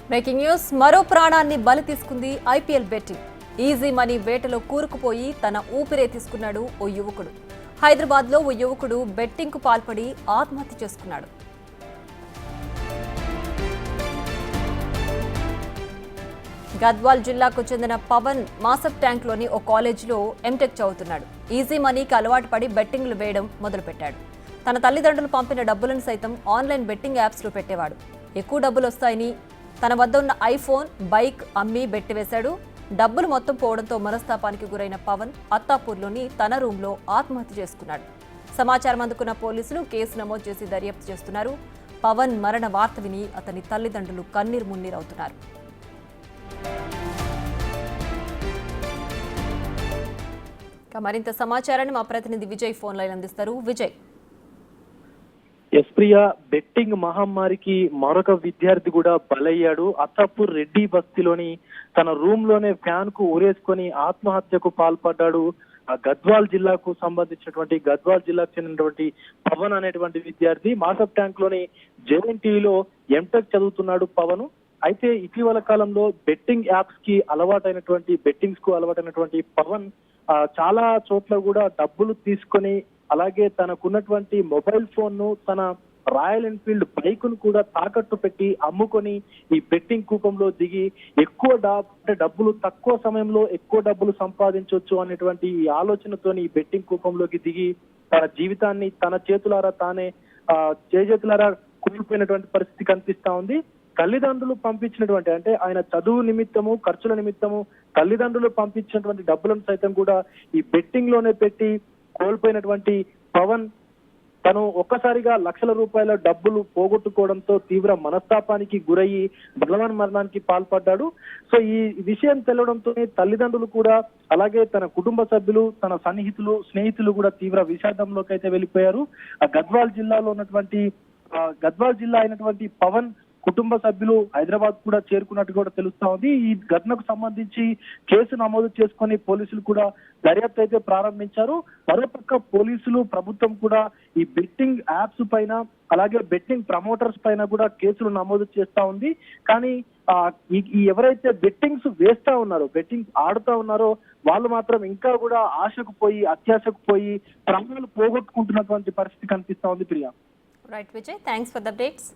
Breaking news మరో ప్రాణాన్ని బలి తీసుకుంది ఐపీఎల్ బెట్టింగ్. ఈజీ మనీ వేటలో కూరుకుపోయి తన ఊపిరే తీసుకున్నాడు ఓ యువకుడు. హైదరాబాద్లో ఓ యువకుడు బెట్టింగ్కు పాల్పడి ఆత్మహత్య చేసుకున్నాడు. గద్వాల్ జిల్లాకు చెందిన పవన్ మాసప్ ట్యాంక్లోని ఓ కాలేజీలో ఎంటెక్ చదువుతున్నాడు. ఈజీ మనీకి అలవాటు పడి బెట్టింగ్లు వేయడం మొదలుపెట్టాడు. తన తల్లిదండ్రులు పంపిన డబ్బులను సైతం ఆన్లైన్ బెట్టింగ్ యాప్స్లో పెట్టేవాడు. ఎక్కువ డబ్బులు వస్తాయని తన వద్ద ఉన్న ఐఫోన్, బైక్ అమ్మి బెట్టివేశాడు. డబ్బులు మొత్తం పోవడంతో మనస్తాపానికి గురైన పవన్ అత్తాపూర్లోని తన రూమ్లో ఆత్మహత్య చేసుకున్నాడు. సమాచారం అందుకున్న పోలీసులు కేసు నమోదు చేసి దర్యాప్తు చేస్తున్నారు. పవన్ మరణ వార్త విని అతని తల్లిదండ్రులు కన్నీరు మున్నీరవుతున్నారు. మరింత సమాచారాన్ని మా ప్రతినిధి విజయ్ ఫోన్ లైన్ అందిస్తారు. విజయ్. ప్రియా, బెట్టింగ్ మహమ్మారికి మరొక విద్యార్థి కూడా బలయ్యాడు. అత్తాపూర్ రెడ్డి బస్తీలోని తన రూమ్ లోనే ఫ్యాన్ కు ఊరేసుకొని ఆత్మహత్యకు పాల్పడ్డాడు. గద్వాల్ జిల్లాకు చెందినటువంటి పవన్ అనేటువంటి విద్యార్థి మాసప్ ట్యాంక్ లోని జేఎన్టీలో ఎంటెక్ చదువుతున్నాడు పవన్. అయితే ఇటీవల కాలంలో బెట్టింగ్స్ కు అలవాటైనటువంటి పవన్ చాలా చోట్ల కూడా డబ్బులు తీసుకొని, అలాగే తనకున్నటువంటి మొబైల్ ఫోన్ ను, తన రాయల్ ఎన్ఫీల్డ్ బైక్ ను కూడా తాకట్టు పెట్టి అమ్ముకొని ఈ బెట్టింగ్ కూపంలో దిగి డబ్బులు తక్కువ సమయంలో ఎక్కువ డబ్బులు సంపాదించవచ్చు అనేటువంటి ఈ ఆలోచనతో ఈ బెట్టింగ్ కూపంలోకి దిగి తన జీవితాన్ని తన చేతులారా కోల్పోయినటువంటి పరిస్థితి కనిపిస్తా ఉంది. తల్లిదండ్రులు పంపించినటువంటి, అంటే ఆయన చదువు నిమిత్తము, ఖర్చుల నిమిత్తము తల్లిదండ్రులు పంపించినటువంటి డబ్బులను సైతం కూడా ఈ బెట్టింగ్ లోనే పెట్టి కోల్పోయినటువంటి పవన్ తను ఒక్కసారిగా లక్షల రూపాయల డబ్బులు పోగొట్టుకోవడంతో తీవ్ర మనస్తాపానికి గురయ్యి బలవన్ మరణానికి పాల్పడ్డాడు. సో ఈ విషయం తెలవడంతోనే తల్లిదండ్రులు కూడా, అలాగే తన కుటుంబ సభ్యులు, తన స్నేహితులు కూడా తీవ్ర విషాదంలోకి అయితే వెళ్ళిపోయారు. గద్వాల్ జిల్లా అయినటువంటి పవన్ కుటుంబ సభ్యులు హైదరాబాద్ కూడా చేరుకున్నట్టు కూడా తెలుస్తా ఉంది. ఈ ఘటనకు సంబంధించి కేసు నమోదు చేసుకొని పోలీసులు కూడా దర్యాప్తు అయితే ప్రారంభించారు. మరోపక్క పోలీసులు, ప్రభుత్వం కూడా ఈ బెట్టింగ్ యాప్స్ పైన, అలాగే బెట్టింగ్ ప్రమోటర్స్ పైన కూడా కేసులు నమోదు చేస్తా ఉంది. కానీ ఎవరైతే బెట్టింగ్స్ వేస్తా ఉన్నారో, బెట్టింగ్స్ ఆడుతా ఉన్నారో వాళ్ళు మాత్రం ఇంకా కూడా ఆశకు పోయి, అత్యాశకు పోయి ప్రాణాలు పోగొట్టుకుంటున్నటువంటి పరిస్థితి కనిపిస్తా ఉంది. Priya. Right Vijay, thanks for the updates.